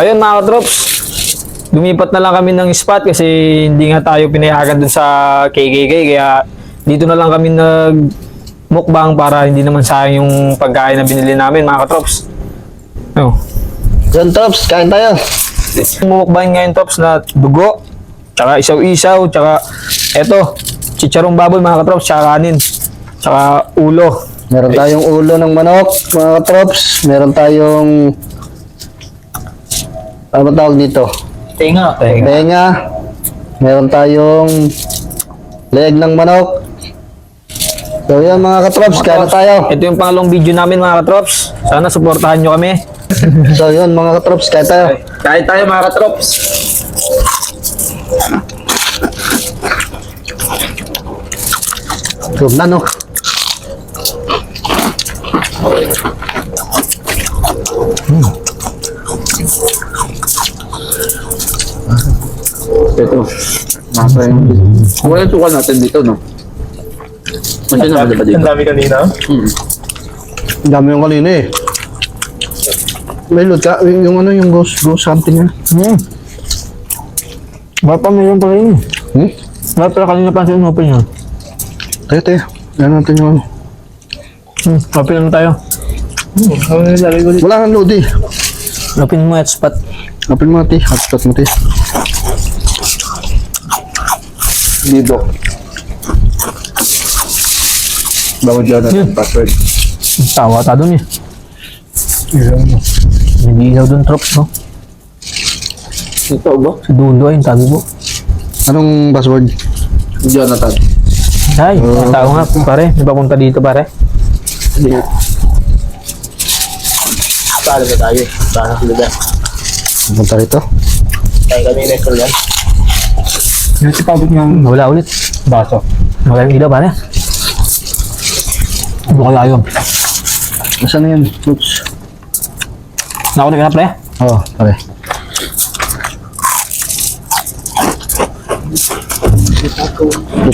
Ayun mga katrops, lumipat na lang kami ng spot kasi hindi nga tayo pinayagan dun sa KKK kaya dito na lang kami nag-mukbang para hindi naman sayang yung pagkain na binili namin mga katrops. Oh. Yan, Trops, kain tayo. Mukbang ngayon Trops na dugo, tsaka isaw-isaw, tsaka eto, chicharong baboy mga katrops, tsaka kanin, tsaka ulo. Meron tayong ulo ng manok, mga Trops. Meron tayong... Ano ba tawag dito? Tenga. Tenga. Meron tayong leg ng manok. So yan mga katrops, kain na tayo. Ito yung pangalawang video namin mga katrops. Sana suportahan nyo kami. So yun mga katrops, kain tayo. Kain tayo mga katrops. Tulog na, no? Ito. Nasa yung... Wala yung suka natin dito, no? Masya naman diba dito? Ang dami kanina. Ang dami yung kanina eh. May load ka, yung ano, yung ghost something yan. Ba't pa mayroon pa rin? Ba't pala kanina pa siya open yan? Tayo. Yan natin yung ano. Open naman tayo. Wala kang load eh. Open mo at spot. Open mo natin, hotspot mo natin. Dito. Bawal dyan natin password. Tawa ta dun eh. Nag-iihaw dun Trops no? Ito ba? Sa dulo ay tabi mo. Anong password? Jonathan. Ay, tao nga pare. May papunta dito pare. Paano ba tayo? Paano sila ba? Punta rito. Tayo kami record yan. Nasipabot nga. Wala ulit. Baso. Wala yung ilaw pare. Ano kaya yun? Nasaan na yun? Oops. Nakunik ka na pre? Oo, pare.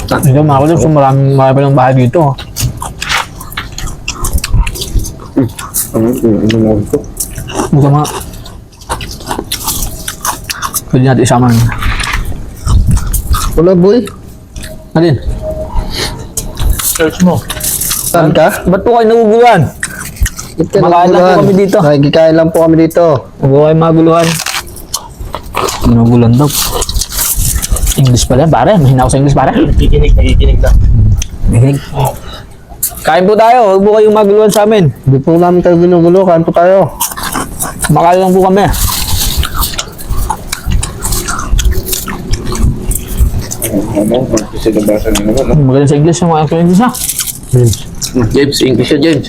Ito mga kulit. So marami pa ng bahay dito. Buka mga. Pwede natin isama. Wala boy. Alin? Search mo. Saan ka? Ba't po kayo naguguluhan? Makain lang po kami dito. Nakikikain lang po kami dito. Huwag po kayo maguluhan. Naguluhan daw. English pala pare. Mahina ako sa English pare. Nakikinig na. Nakikinig. Kain po tayo. Huwag po kayong maguluhan sa amin. Hindi po namin tayo ginugulo. Kain po tayo. Makain lang po kami. Ano? Sinabasan na naman. Magaling sa English yung mga English ha. James, English siya, James.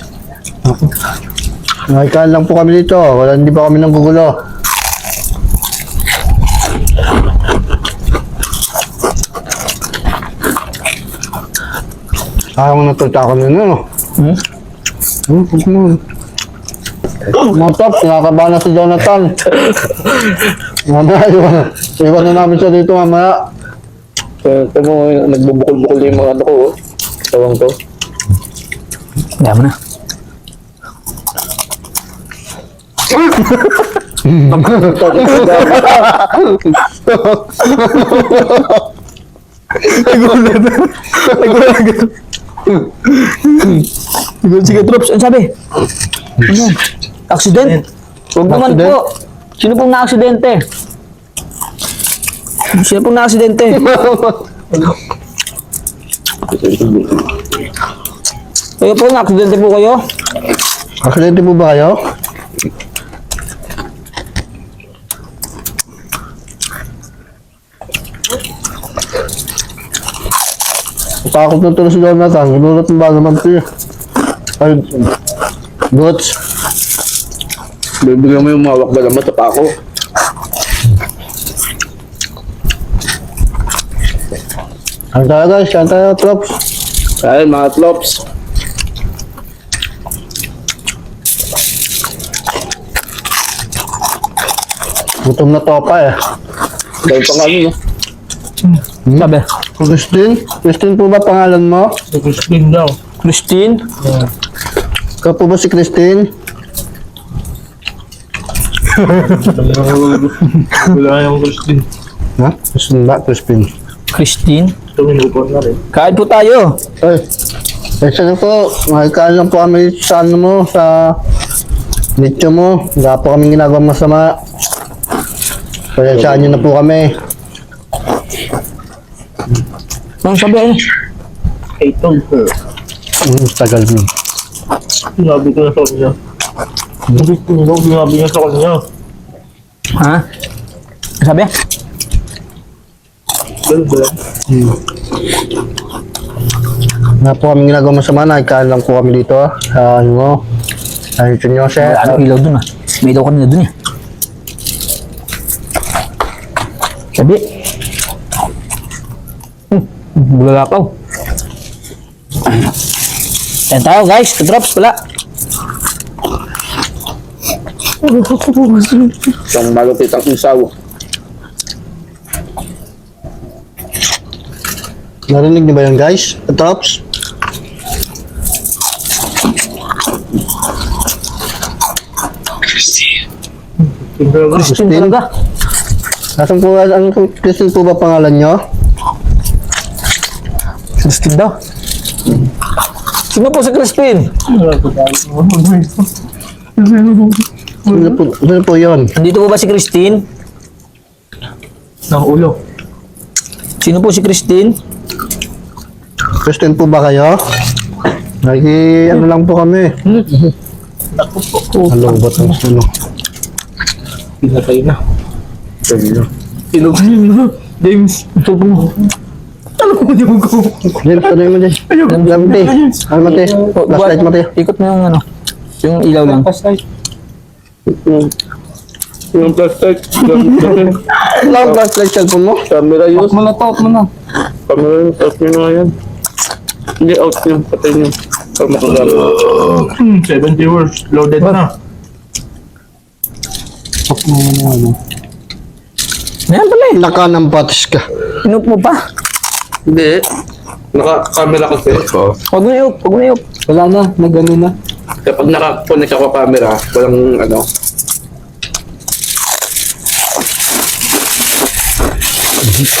Nakikikain lang po kami dito. Hindi pa kami nanggugulo. Ayaw mo natuta kami na, no? Mga top, kinakabahan na si Jonathan. Mamaya, iwan na namin siya dito mamaya. Ito mo, nagbubukol-bukol yung mga ano ko, oh. Tawang to. Kaya mo na. Sige, Trops. Ano sabi? Ano? Accident? Huwag naman Accident? po. Sino pong na-aksidente? Sino pong na-aksidente? Kayo po, na-aksidente po kayo? Aksidente po ba kayo? Takot na tuloy si Jonathan. Gulat mo ba naman siya? Ay, Boots. Bibigyan mo yung mawak ba naman sa pako? Kain tayo guys, kain tayo, Trops. Kaya mga tlops. Gutom na topa eh. Dahil pa nga no? Sabi? Christine? Christine po ba pangalan mo? Christine daw. Christine? Ikaw po ba si Christine? Wala yung Christine. Ha? Gusto ba, Crispin? Christine. Tumilupon na rin. Kain po tayo. Ay, isa na po. Makikain lang po kami sa ano mo, sa nicho mo. Wala po kami ginagawa masama. Pasansyahan niyo na po kami. Ang sabi ano? I told her. Tagal mo. Sinabi ko na sa kanya. Sinabi niya sa kanya. Ha? Ang sabi? Ganun ba? Wala po kami ginagawa masama. Nakikain lang po kami dito. Sa ano mo. Sa nicho niyo, sir. Ano ilaw dun ah? May ilaw kanina dun eh. Sabi. Bulalakaw. Yan tayo guys, drops pala. Isang malupit ang isaw. Narinig niyo ba yun, guys? Tops? Christine talaga. Nasaan po, ano po, Christine po ba pangalan niyo? Christine daw. Sino po si Crispin? Sino po yun? Nandito po ba si Christine? Ng ulo. Sino po si Christine? Christine po ba kayo? Ano lang po kami. Hello, ba't ang ano? Pinatay na. Sino? James, ito po. Ano ko di mo ko? James, ano yung mati? Mati. Ano mati? Flashlight mati. Ikot mo yung ano. Yung ilaw lang. Yung plastic. Wala ang flashlight cellphone mo? Camera use. Mo na to, mo na. Camera use. Out nyo na nga yan. Hindi, out nyo. Patay nyo. Para makagamit. 70 words. Loaded na. Ayan pala eh. Nakanampatis ka. Inup mo pa. Hindi. Naka-camera kasi. Huwag mo iup. Huwag mo iup. Wala na, nagano na. Kapag naka-connect ako camera, walang ano.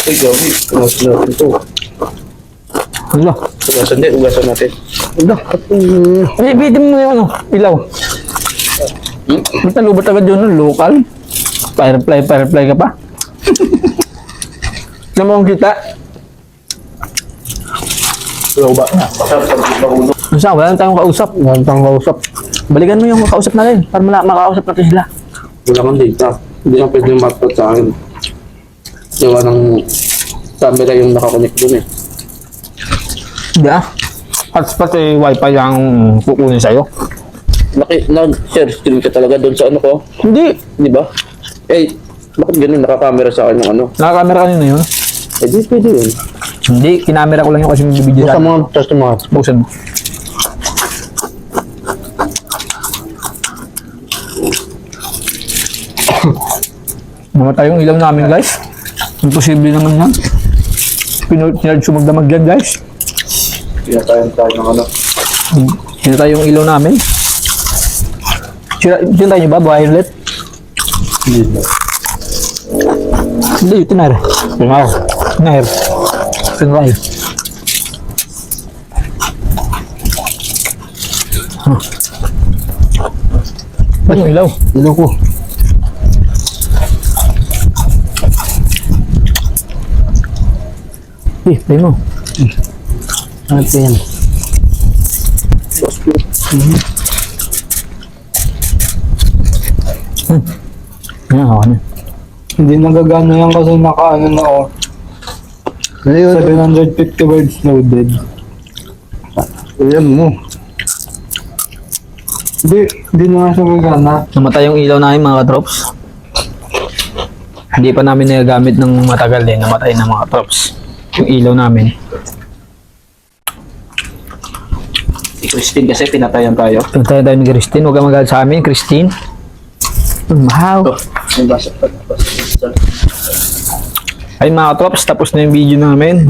Uy, gabi. Ugasan natin ito. Ano? Ugasan natin. Bibitin mo yung ano. Ilaw. Ba't nalubat agad yun? Local? Firefly ka pa? Alam mo kung kita? Hello ba? Ano saan? Wala na tayong kausap. Wala tayong kausap. Balikan mo yung kausap natin para makausap natin sila. Wala kang data. Hindi kang pwede matpat sa akin. Gawa ng camera yung nakakonect dun eh. Hindi ah. Hotspot eh, wifi lang kukunin sa'yo. Nag-share screen ka talaga dun sa ano ko. Hindi. Di ba? Eh, bakit ganun naka-camera sa akin yung ano? Nakakamera kanina yun. Eh, di pwede yun. Hindi. Kinamera ko lang yun kasi may video Buksan sa mo ang test mo. Buksan mo. Mamatay yung ilaw namin guys. Imposible naman yan. Pinarge sumagdamag yan guys. Pinatayan tayo ng ano. Sinatay yung ilaw namin. Sinatay nyo ba? Violet? Hindi ba? Hindi, tinar. Tinar. Tinar. Tinry. Ba't yung ilaw? Ilaw ko. Play mo. Ano po yan? Yan, ako na. Hindi nagagana yan kasi naka-ano na oh. Ano yun? 750 words loaded. Ayan mo. Hindi na nga siya gagana. Namatay yung ilaw namin mga katrops. Hindi pa namin nagagamit ng matagal din. Namatay na mga katrops. Yung ilaw namin. Si Christine kasi pinatayan tayo. Pintayan tayo ni Christine. Huwag kang magalit sa amin, Christine. Mahaw. May basa pa. Ay mga katrops, tapos na yung video namin.